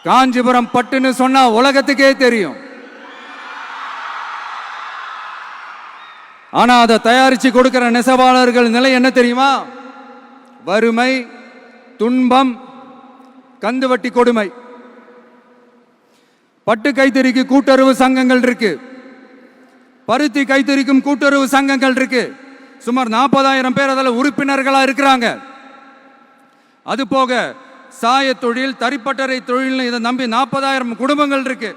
காஞ்சிபுரம் பட்டுன்னு சொன்னா உலகத்துக்கே தெரியும். ஆனா அதை தயாரிச்சு கொடுக்கிற நெசவாளர்கள் நிலை என்ன தெரியுமா? வறுமை, துன்பம், கந்துவட்டி கொடுமை. பட்டு கைத்தறிக்கு கூட்டுறவு சங்கங்கள் இருக்கு, பருத்தி கைத்தறிக்கும் கூட்டுறவு சங்கங்கள் இருக்கு. சுமார் 40,000 பேர் அதில் உறுப்பினர்களா இருக்கிறாங்க. அது போக சாய தொழில், தறிப்பட்டறை தொழில் இதை நம்பி 40,000 குடும்பங்கள் இருக்கு.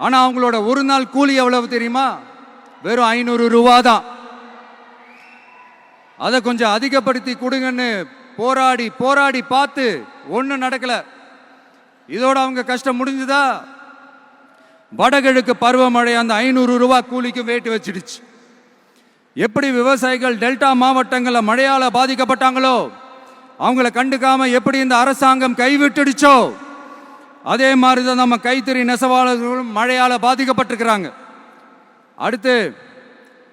ஆனா அவங்களோட ஒரு நாள் கூலி எவ்வளவு தெரியுமா? வெறும் 500 ரூபா தான். அதை கொஞ்சம் அதிகப்படுத்தி கொடுங்கன்னு போராடி போராடி பார்த்து ஒன்றும் நடக்கல. இதோட அவங்க கஷ்டம் முடிஞ்சுதா? வடகிழக்கு பருவமழை அந்த 500 ரூபா கூலிக்கு வேட்டு வச்சிடுச்சு. எப்படி விவசாயிகள் டெல்டா மாவட்டங்களில் மழையால பாதிக்கப்பட்டாங்களோ, அவங்கள கண்டுக்காம எப்படி இந்த அரசாங்கம் கைவிட்டுடுச்சோ, அதே மாதிரி தான் நம்ம கைத்தறி நெசவாளர்களும் மழையால பாதிக்கப்பட்டிருக்கிறாங்க. அடுத்து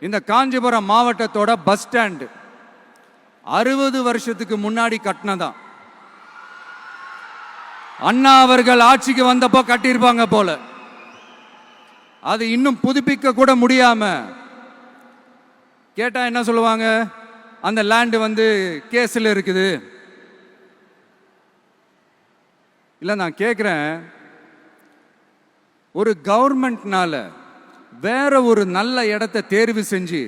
இந்த காஞ்சிபுரம் மாவட்டத்தோட பஸ் ஸ்டாண்டு 60 வருஷத்துக்கு முன்னாடி கட்டினதான். அண்ணா அவர்கள் ஆட்சிக்கு வந்தப்போ கட்டியிருப்பாங்க போல. அது இன்னும் புதுப்பிக்க கூட முடியாம கேட்டா என்ன சொல்லுவாங்க? அந்த லேண்டு வந்து கேஸில் இருக்குது. இல்லை, நான் கேட்குறேன், ஒரு கவர்மெண்ட்னால வேற ஒரு நல்ல இடத்தை தேர்வு செஞ்சு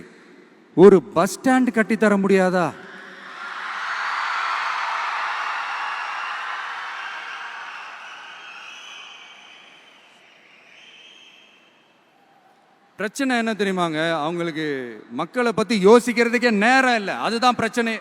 ஒரு பஸ் ஸ்டாண்ட் கட்டி தர முடியாதா? பிரச்சனை என்ன தெரியுமாங்க? அவங்களுக்கு மக்களை பத்தி யோசிக்கிறதுக்கே நேரம் இல்லை. அதுதான் பிரச்சனை.